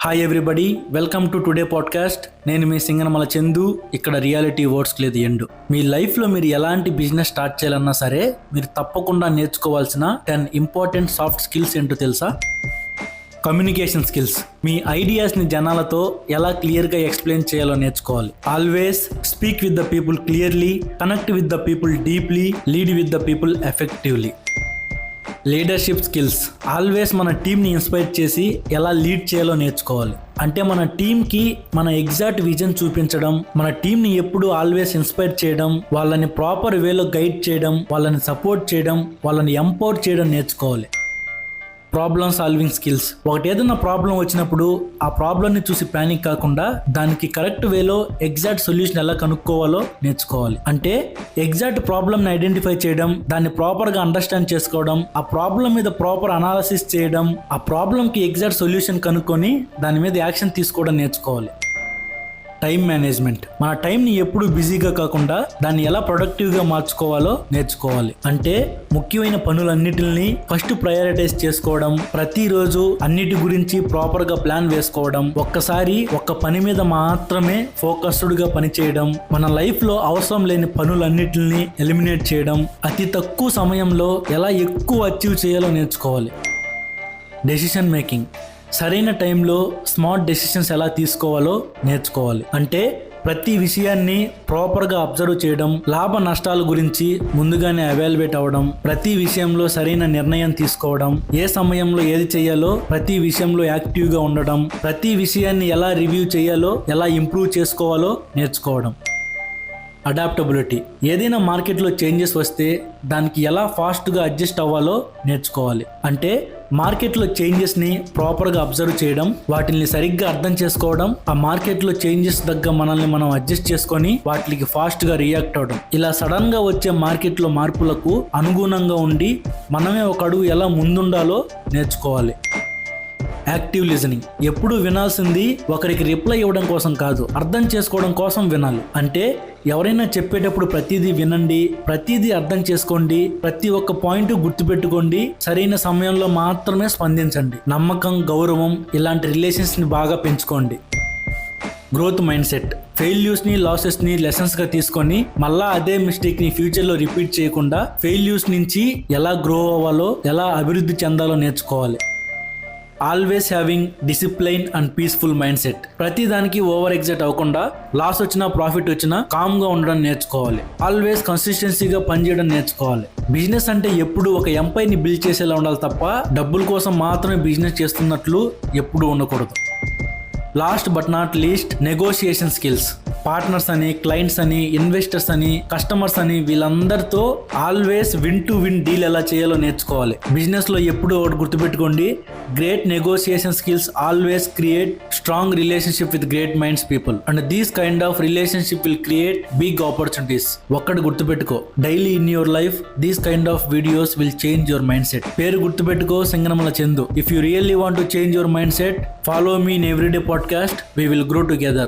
Hi everybody, welcome to today podcast. నేను మీ సింగనమల చందు. ఇక్కడ reality words లేదు ఎండు. మీ లైఫ్లో మీరు ఎలాంటి బిజినెస్ స్టార్ట్ చేయాలన్నా సరే మీరు తప్పకుండా నేర్చుకోవాల్సిన 10 ఇంపార్టెంట్ సాఫ్ట్ స్కిల్స్ ఏంటో తెలుసా? Communication skills. మీ ఐడియాస్ని జనాలతో ఎలా క్లియర్గా ఎక్స్ప్లెయిన్ చేయాలో నేర్చుకోవాలి. Always speak with the people clearly, connect with the people deeply, lead with the people effectively. Leadership skills. Always మన టీంని ఇన్స్పైర్ చేసి ఎలా లీడ్ చేయాలో నేర్చుకోవాలి. అంటే మన టీంకి మన ఎగ్జాక్ట్ విజన్ చూపించడం, మన టీంని ఎప్పుడు ఆల్వేస్ ఇన్స్పైర్ చేయడం, వాళ్ళని ప్రాపర్ వేలో గైడ్ చేయడం, వాళ్ళని సపోర్ట్ చేయడం, వాళ్ళని ఎంపవర్ చేయడం నేర్చుకోవాలి. Problem solving skills. ఒకటి ఏదైనా ప్రాబ్లం వచ్చినప్పుడు ఆ ప్రాబ్లమ్ని చూసి ప్యానిక్ కాకుండా దానికి కరెక్ట్ వేలో ఎగ్జాక్ట్ సొల్యూషన్ ఎలా కనుక్కోవాలో నేర్చుకోవాలి. అంటే ఎగ్జాక్ట్ ప్రాబ్లమ్ని ఐడెంటిఫై చేయడం, దాన్ని ప్రాపర్గా అండర్స్టాండ్ చేసుకోవడం, ఆ ప్రాబ్లం మీద ప్రాపర్ అనాలిసిస్ చేయడం, ఆ ప్రాబ్లంకి ఎగ్జాక్ట్ సొల్యూషన్ కనుక్కొని దాని మీద యాక్షన్ తీసుకోవడం నేర్చుకోవాలి. Time management. మన టైంని ఎప్పుడు బిజీగా కాకుండా దాన్ని ఎలా ప్రొడక్టివ్గా మార్చుకోవాలో నేర్చుకోవాలి. అంటే ముఖ్యమైన పనులన్నిటిని ఫస్ట్ ప్రయారిటైజ్ చేసుకోవడం, ప్రతిరోజు అన్నిటి గురించి ప్రాపర్గా ప్లాన్ వేసుకోవడం, ఒక్కసారి ఒక్క పని మీద మాత్రమే ఫోకస్డ్గా పనిచేయడం, మన లైఫ్లో అవసరం లేని పనులన్నిటిని ఎలిమినేట్ చేయడం, అతి తక్కువ సమయంలో ఎలా ఎక్కువ అచీవ్ చేయాలో నేర్చుకోవాలి. Decision making. సరైన టైంలో స్మార్ట్ డెసిషన్స్ ఎలా తీసుకోవాలో నేర్చుకోవాలి. అంటే ప్రతి విషయాన్ని ప్రాపర్గా అబ్జర్వ్ చేయడం, లాభ నష్టాల గురించి ముందుగానే ఎవాల్యుయేట్ అవ్వడం, ప్రతి విషయంలో సరైన నిర్ణయం తీసుకోవడం, ఏ సమయంలో ఏది చేయాలో ప్రతి విషయంలో యాక్టివ్గా ఉండడం, ప్రతి విషయాన్ని ఎలా రివ్యూ చేయాలో, ఎలా ఇంప్రూవ్ చేసుకోవాలో నేర్చుకోవడం. అడాప్టబిలిటీ. ఏదైనా మార్కెట్లో చేంజెస్ వస్తే దానికి ఎలా ఫాస్ట్గా అడ్జస్ట్ అవ్వాలో నేర్చుకోవాలి. అంటే మార్కెట్లో చేంజెస్ని ప్రాపర్గా అబ్జర్వ్ చేయడం, వాటిని సరిగ్గా అర్థం చేసుకోవడం, ఆ మార్కెట్లో చేంజెస్ దగ్గర మనల్ని మనం అడ్జస్ట్ చేసుకొని వాటికి ఫాస్ట్గా రియాక్ట్ అవ్వడం. ఇలా సడన్గా వచ్చే మార్కెట్లో మార్పులకు అనుగుణంగా ఉండి మనమే ఒక అడుగు ఎలా ముందుండాలో నేర్చుకోవాలి. Active listening. ఎప్పుడు వినాల్సింది ఒకరికి రిప్లై ఇవ్వడం కోసం కాదు, అర్థం చేసుకోవడం కోసం వినాలి. అంటే ఎవరైనా చెప్పేటప్పుడు ప్రతిదీ వినండి, ప్రతిదీ అర్థం చేసుకోండి, ప్రతి ఒక్క పాయింట్ గుర్తుపెట్టుకోండి, సరైన సమయంలో మాత్రమే స్పందించండి. నమ్మకం, గౌరవం ఇలాంటి రిలేషన్స్ని బాగా పెంచుకోండి. Growth mindset. ఫెయిల్యూర్స్ని, లాసెస్ని లెసన్స్గా తీసుకొని మళ్ళా అదే మిస్టేక్ని ఫ్యూచర్లో రిపీట్ చేయకుండా ఫెయిల్యూర్స్ నుంచి ఎలా గ్రో అవ్వాలో, ఎలా అభివృద్ధి చెందాలో నేర్చుకోవాలి. Always having discipline and peaceful mind set. ప్రతి దానికి ఓవర్ ఎగ్జైట్ అవ్వకుండా, లాస్ వచ్చినా ప్రాఫిట్ వచ్చినా కామ్గా ఉండడం నేర్చుకోవాలి. ఆల్వేస్ కన్సిస్టెన్సీగా పనిచేయడం నేర్చుకోవాలి. బిజినెస్ అంటే ఎప్పుడు ఒక ఎంపైర్ని బిల్డ్ చేసేలా ఉండాలి తప్ప డబ్బుల కోసం మాత్రమే బిజినెస్ చేస్తున్నట్లు ఎప్పుడూ ఉండకూడదు. Last but not least, negotiation skills. Partners అని, క్లయింట్స్ అని, ఇన్వెస్టర్స్ అని, కస్టమర్స్ అని వీళ్ళందరితో always win to win deal ఎలా చేయాలో నేర్చుకోవాలి. బిజినెస్లో ఎప్పుడు ఒకటి గుర్తుపెట్టుకోండి, great negotiation skills always create strong relationship with great minds people and these kind of relationship will create big opportunities. ఒక్కటి గుర్తుపెట్టుకో, daily in your life these kind of videos will change your mind set. పేరు గుర్తుపెట్టుకో, Singanamala Chandu. If you really want to change your mind set, follow me in everyday podcast. We will grow together.